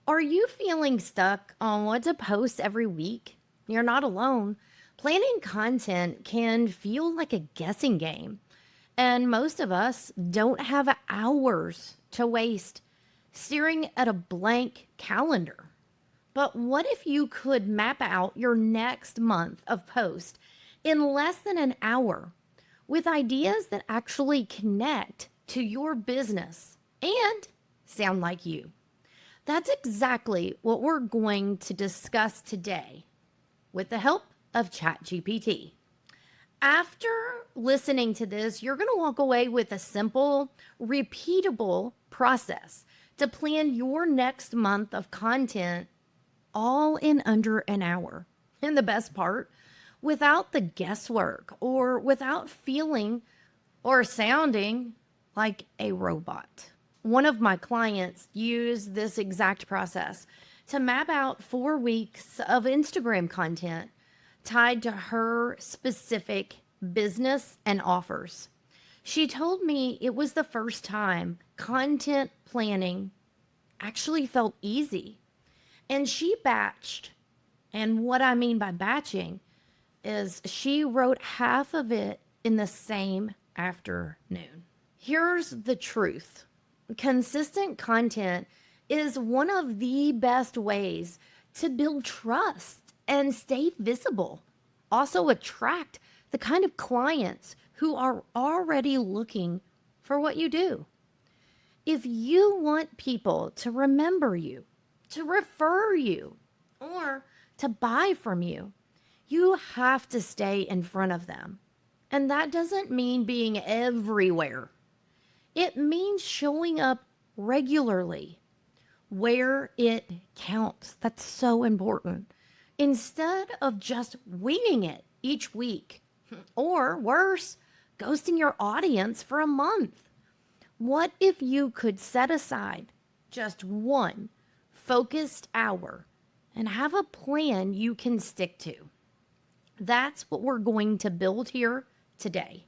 Are you feeling stuck on what to post every week? You're not alone. Planning content can feel like a guessing game, and most of us don't have hours to waste staring at a blank calendar. But what if you could map out your next month of post in less than an hour with ideas that actually connect to your business and sound like you? That's exactly what we're going to discuss today with the help of ChatGPT. After listening to this, you're going to walk away with a simple, repeatable process to plan your next month of content all in under an hour. And the best part, without the guesswork or without feeling or sounding like a robot. One of my clients used this exact process to map out 4 weeks of Instagram content tied to her specific business and offers. She told me it was the first time content planning actually felt easy. And she batched. And what I mean by batching is she wrote half of it in the same afternoon. Here's the truth: consistent content is one of the best ways to build trust and stay visible. Also, attract the kind of clients who are already looking for what you do. If you want people to remember you, to refer you, or to buy from you, you have to stay in front of them. And that doesn't mean being everywhere. It means showing up regularly where it counts. That's so important. Instead of just winging it each week, or worse, ghosting your audience for a month. What if you could set aside just one focused hour and have a plan you can stick to? That's what we're going to build here today.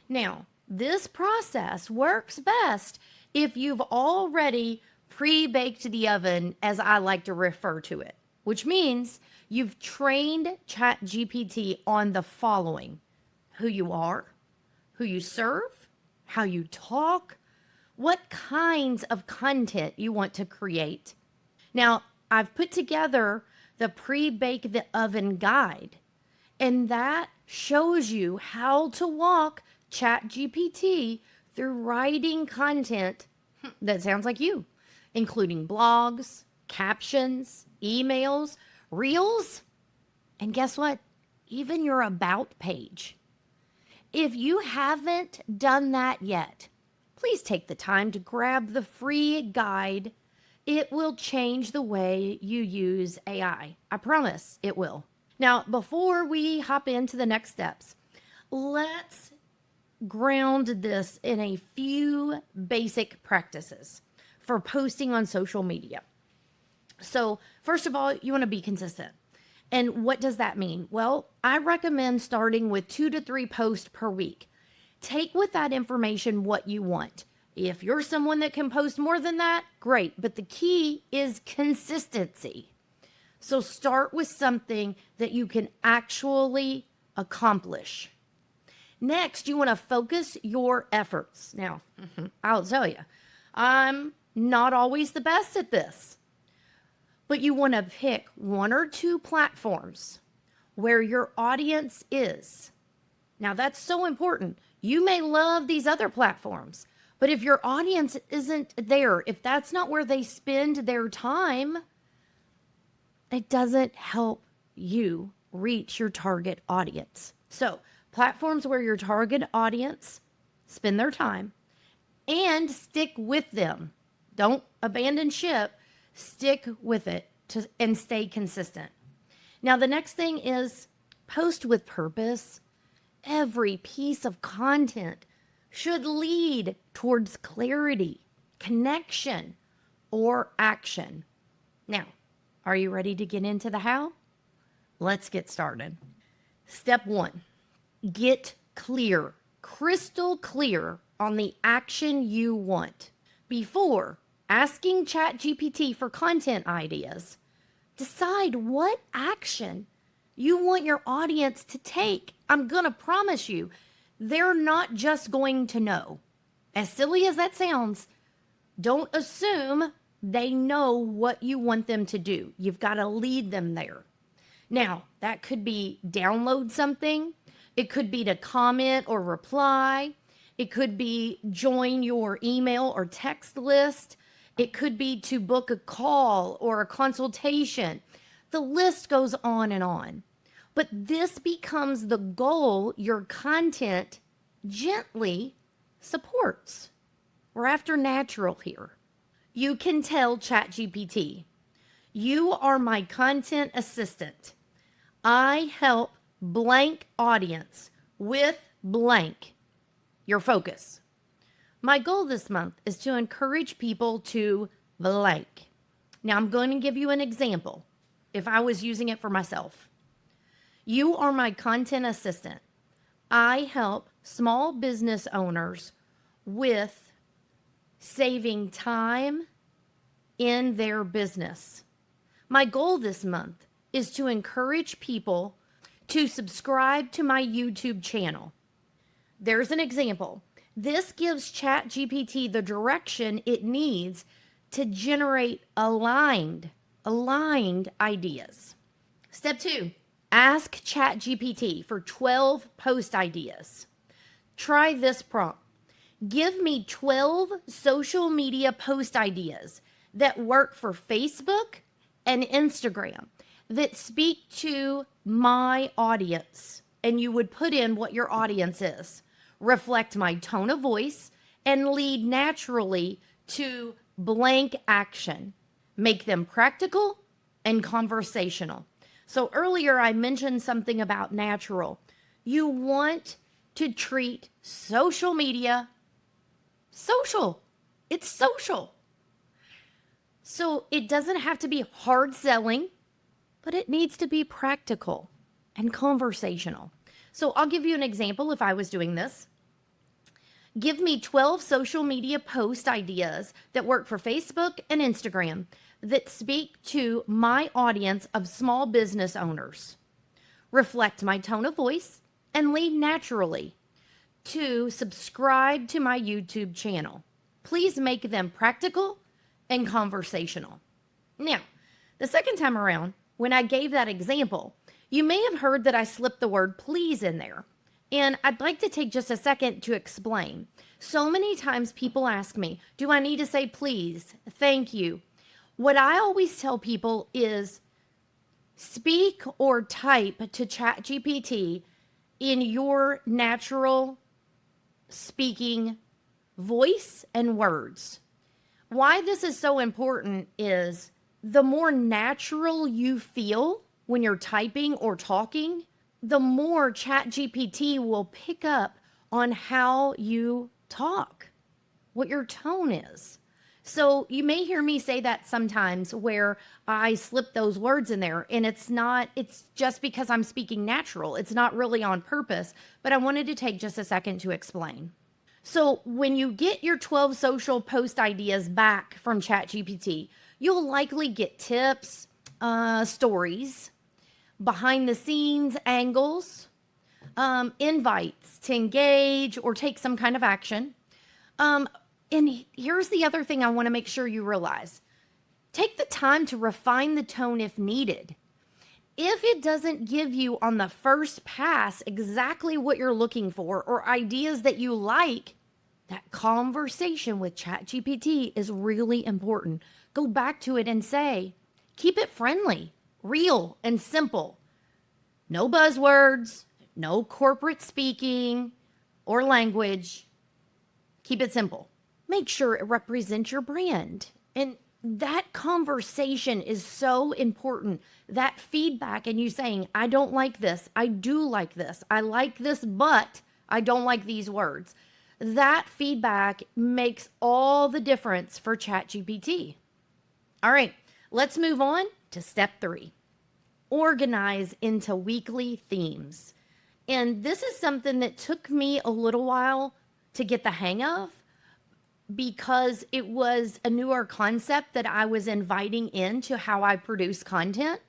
Now, this process works best if you've already pre-baked the oven, as I like to refer to it, which means you've trained ChatGPT on the following: who you are, who you serve, how you talk, what kinds of content you want to create. Now, I've put together the pre-bake the oven guide, and that shows you how to walk ChatGPT through writing content that sounds like you, including blogs, captions, emails, reels, and guess what? Even your about page. If you haven't done that yet, please take the time to grab the free guide. It will change the way you use AI. I promise it will. Now, before we hop into the next steps, let's ground this in a few basic practices for posting on social media. So, first of all, you want to be consistent. And what does that mean? Well, I recommend starting with 2 to 3 posts per week. Take with that information what you want. If you're someone that can post more than that, great. But the key is consistency. So start with something that you can actually accomplish. Next, you want to focus your efforts. Now, I'll tell you, I'm not always the best at this, but you want to pick 1 or 2 platforms where your audience is. Now, that's so important. You may love these other platforms, but if your audience isn't there, if that's not where they spend their time, it doesn't help you reach your target audience. So, platforms where your target audience spend their time, and stick with them. Don't abandon ship. Stick with it and stay consistent. Now, the next thing is post with purpose. Every piece of content should lead towards clarity, connection, or action. Now, are you ready to get into the how? Let's get started. Step 1, get clear, crystal clear on the action you want before asking ChatGPT for content ideas. Decide what action you want your audience to take. I'm going to promise you, they're not just going to know. As silly as that sounds, don't assume they know what you want them to do. You've got to lead them there. Now, that could be download something, it could be to comment or reply, it could be join your email or text list, it could be to book a call or a consultation. The list goes on and on. But this becomes the goal your content gently supports. We're after natural here. You can tell ChatGPT, you are my content assistant. I help blank audience with blank, your focus. My goal this month is to encourage people to blank. Now I'm going to give you an example if I was using it for myself. You are my content assistant. I help small business owners with saving time in their business. My goal this month is to encourage people to subscribe to my YouTube channel. There's an example. This gives ChatGPT the direction it needs to generate aligned ideas. Step 2, ask ChatGPT for 12 post ideas. Try this prompt. Give me 12 social media post ideas that work for Facebook and Instagram that speak to my audience. And you would put in what your audience is. Reflect my tone of voice and lead naturally to blank action. Make them practical and conversational. So earlier I mentioned something about natural. You want to treat social media social. It's social. So it doesn't have to be hard selling, but it needs to be practical and conversational. So I'll give you an example if I was doing this. Give me 12 social media post ideas that work for Facebook and Instagram that speak to my audience of small business owners. Reflect my tone of voice and lead naturally to subscribe to my YouTube channel. Please make them practical and conversational. Now, the second time around, when I gave that example, you may have heard that I slipped the word please in there. And I'd like to take just a second to explain. So many times people ask me, do I need to say please, thank you? What I always tell people is speak or type to ChatGPT in your natural speaking voice and words. Why this is so important is the more natural you feel when you're typing or talking, the more ChatGPT will pick up on how you talk, what your tone is. So you may hear me say that sometimes where I slip those words in there, and it's just because I'm speaking natural. It's not really on purpose, but I wanted to take just a second to explain. So when you get your 12 social post ideas back from ChatGPT, you'll likely get tips, stories, behind the scenes angles, invites to engage or take some kind of action. And here's the other thing I want to make sure you realize. Take the time to refine the tone if needed. If it doesn't give you on the first pass exactly what you're looking for or ideas that you like, that conversation with ChatGPT is really important. Go back to it and say, keep it friendly, real, and simple. No buzzwords, no corporate speaking or language. Keep it simple. Make sure it represents your brand. And that conversation is so important. That feedback and you saying, I don't like this. I do like this. I like this, but I don't like these words. That feedback makes all the difference for ChatGPT. All right, let's move on to step 3. Organize into weekly themes. And this is something that took me a little while to get the hang of. because it was a newer concept that I was inviting into how I produce content,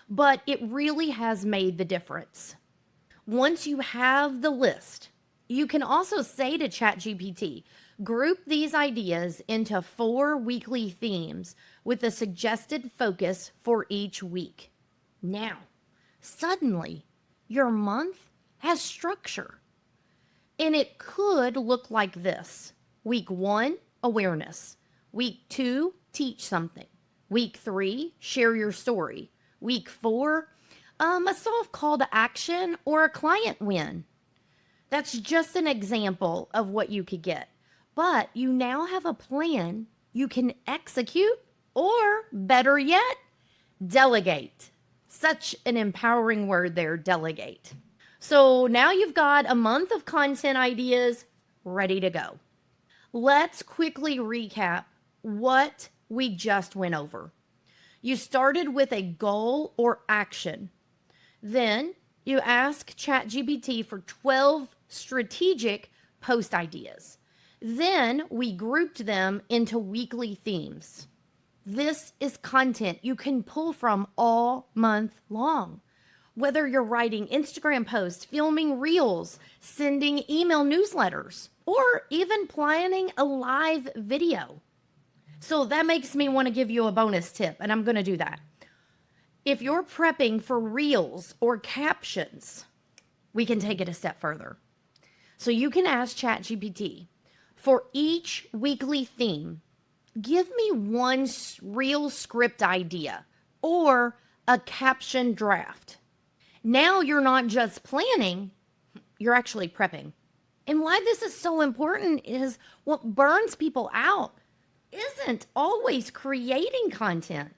but it really has made the difference. Once you have the list, you can also say to ChatGPT, group these ideas into 4 weekly themes with a suggested focus for each week. Now, suddenly, your month has structure. And it could look like this. Week 1, awareness. Week 2, teach something. Week 3, share your story. Week 4, a soft call to action or a client win. That's just an example of what you could get. But you now have a plan you can execute, or better yet, delegate. Such an empowering word there, delegate. So now you've got a month of content ideas ready to go. Let's quickly recap what we just went over. You started with a goal or action. Then you ask ChatGPT for 12 strategic post ideas. Then we grouped them into weekly themes. This is content you can pull from all month long. Whether you're writing Instagram posts, filming reels, sending email newsletters, or even planning a live video. So that makes me want to give you a bonus tip, and I'm going to do that. If you're prepping for reels or captions, we can take it a step further. So you can ask ChatGPT, for each weekly theme, give me one reel script idea or a caption draft. Now you're not just planning, you're actually prepping. And why this is so important is what burns people out isn't always creating content.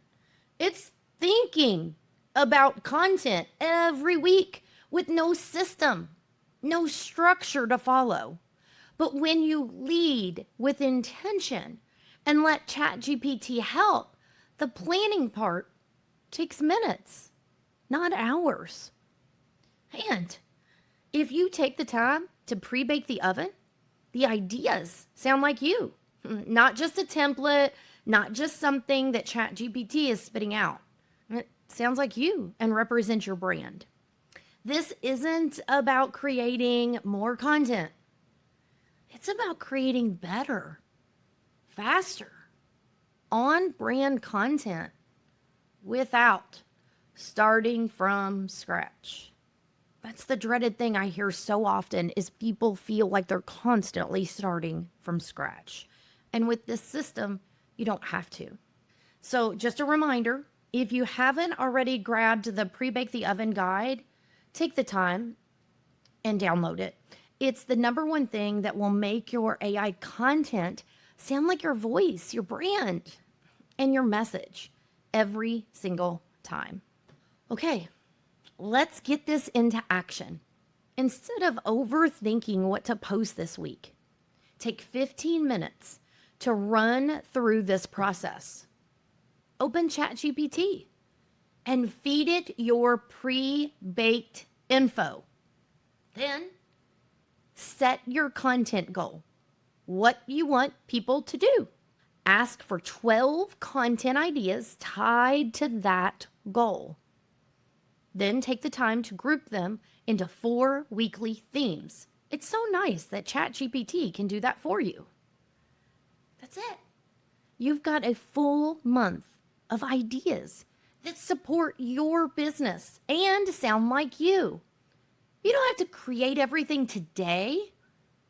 It's thinking about content every week with no system, no structure to follow. But when you lead with intention and let ChatGPT help, the planning part takes minutes, not hours. And if you take the time to pre-bake the oven, the ideas sound like you, not just a template, not just something that ChatGPT is spitting out. It sounds like you and represents your brand. This isn't about creating more content. It's about creating better, faster, on-brand content without starting from scratch. That's the dreaded thing I hear so often is people feel like they're constantly starting from scratch. And with this system, you don't have to. So just a reminder, if you haven't already grabbed the Pre-Bake the Oven guide, take the time and download it. It's the number one thing that will make your AI content sound like your voice, your brand, and your message every single time. Okay, let's get this into action. Instead of overthinking what to post this week, take 15 minutes to run through this process. Open ChatGPT and feed it your pre-baked info. Then set your content goal. What you want people to do. Ask for 12 content ideas tied to that goal. Then take the time to group them into 4 weekly themes. It's so nice that ChatGPT can do that for you. That's it. You've got a full month of ideas that support your business and sound like you. You don't have to create everything today.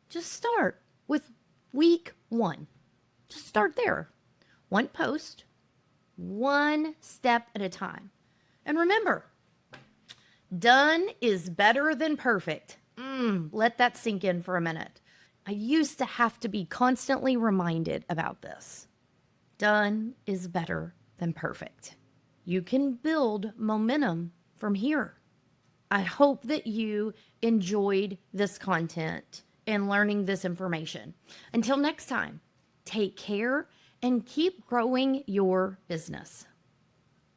Just start with week 1. Just start there. 1 post, 1 step at a time. And remember, done is better than perfect. Let that sink in for a minute. I used to have to be constantly reminded about this. Done is better than perfect. You can build momentum from here. I hope that you enjoyed this content and learning this information. Until next time, take care and keep growing your business.